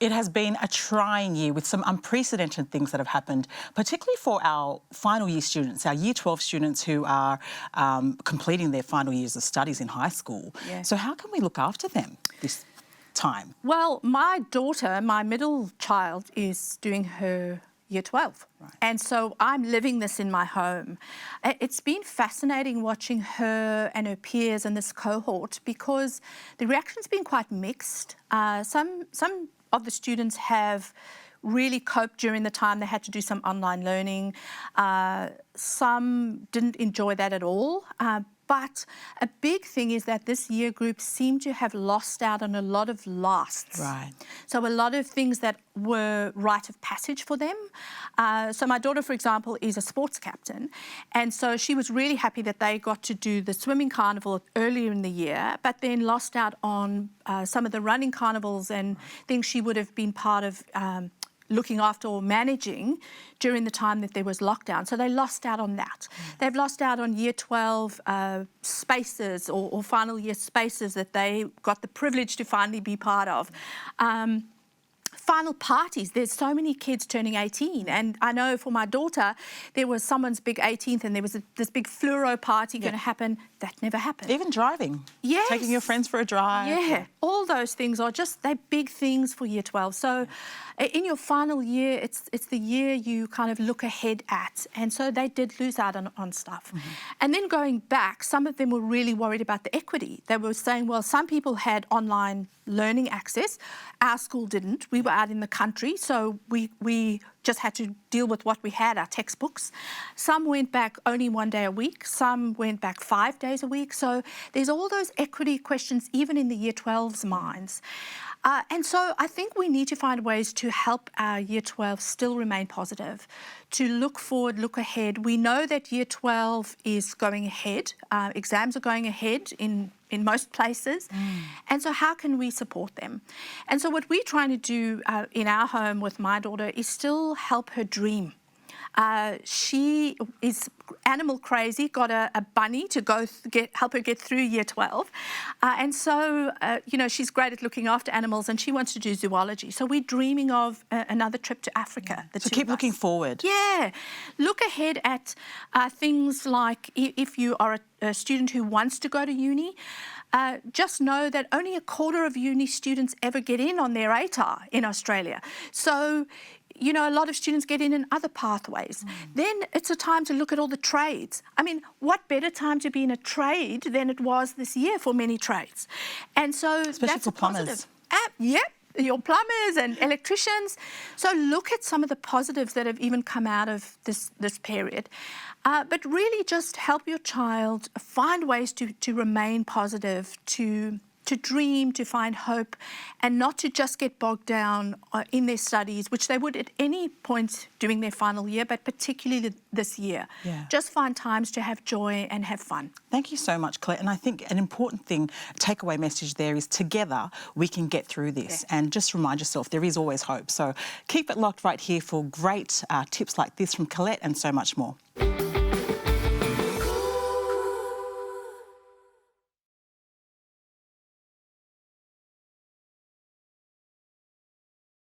It has been a trying year with some unprecedented things that have happened, particularly for our final year students, our Year 12 students who are completing their final years of studies in high school. Yeah. So how can we look after them this time? Well, my daughter, my middle child, is doing her Year 12. Right. And so I'm living this in my home. It's been fascinating watching her and her peers in this cohort because the reaction's been quite mixed. Some of the students have really coped during the time they had to do some online learning. Some didn't enjoy that at all. But a big thing is that this year group seemed to have lost out on a lot of lasts. Right. So a lot of things that were rite of passage for them. So my daughter, for example, is a sports captain. And so she was really happy that they got to do the swimming carnival earlier in the year, but then lost out on some of the running carnivals and things she would have been part of looking after or managing during the time that there was lockdown. So they lost out on that. They've lost out on Year 12 spaces or final year spaces that they got the privilege to finally be part of. Final parties, there's so many kids turning 18, and I know for my daughter there was someone's big 18th and there was this big fluoro party going to happen. That never happened. Even driving. Yes. Taking your friends for a drive. Yeah, all those things are just, they're big things for Year 12. So in your final year, it's the year you kind of look ahead at, and so they did lose out on stuff. And then going back, some of them were really worried about the equity. They were saying, well, some people had online learning access. Our school didn't. We were out in the country, so we just had to deal with what we had, our textbooks. Some went back only 1 day a week. Some went back 5 days a week. So there's all those equity questions, even in the Year 12's minds. And so I think we need to find ways to help our Year 12 still remain positive, to look forward, look ahead. We know that Year 12 is going ahead. Exams are going ahead in most places. And so how can we support them? And so what we're trying to do in our home with my daughter is still help her dream. She is animal crazy, got a bunny to go help her get through Year 12. And so, she's great at looking after animals and she wants to do zoology. So we're dreaming of another trip to Africa. So keep looking forward. Yeah. Look ahead at things like if you are a student who wants to go to uni, just know that only a quarter of uni students ever get in on their ATAR in Australia. So, a lot of students get in other pathways. Then it's a time to look at all the trades. I mean, what better time to be in a trade than it was this year for many trades? And so especially that's for a plumbers. positive. Yep. Your plumbers and electricians. So look at some of the positives that have even come out of this period. But really just help your child find ways to remain positive, to dream, to find hope, and not to just get bogged down in their studies, which they would at any point during their final year, but particularly this year. Yeah. Just find times to have joy and have fun. Thank you so much, Colette. And I think an important thing, takeaway message there is together we can get through this. Yeah. And just remind yourself there is always hope. So keep it locked right here for great tips like this from Colette and so much more.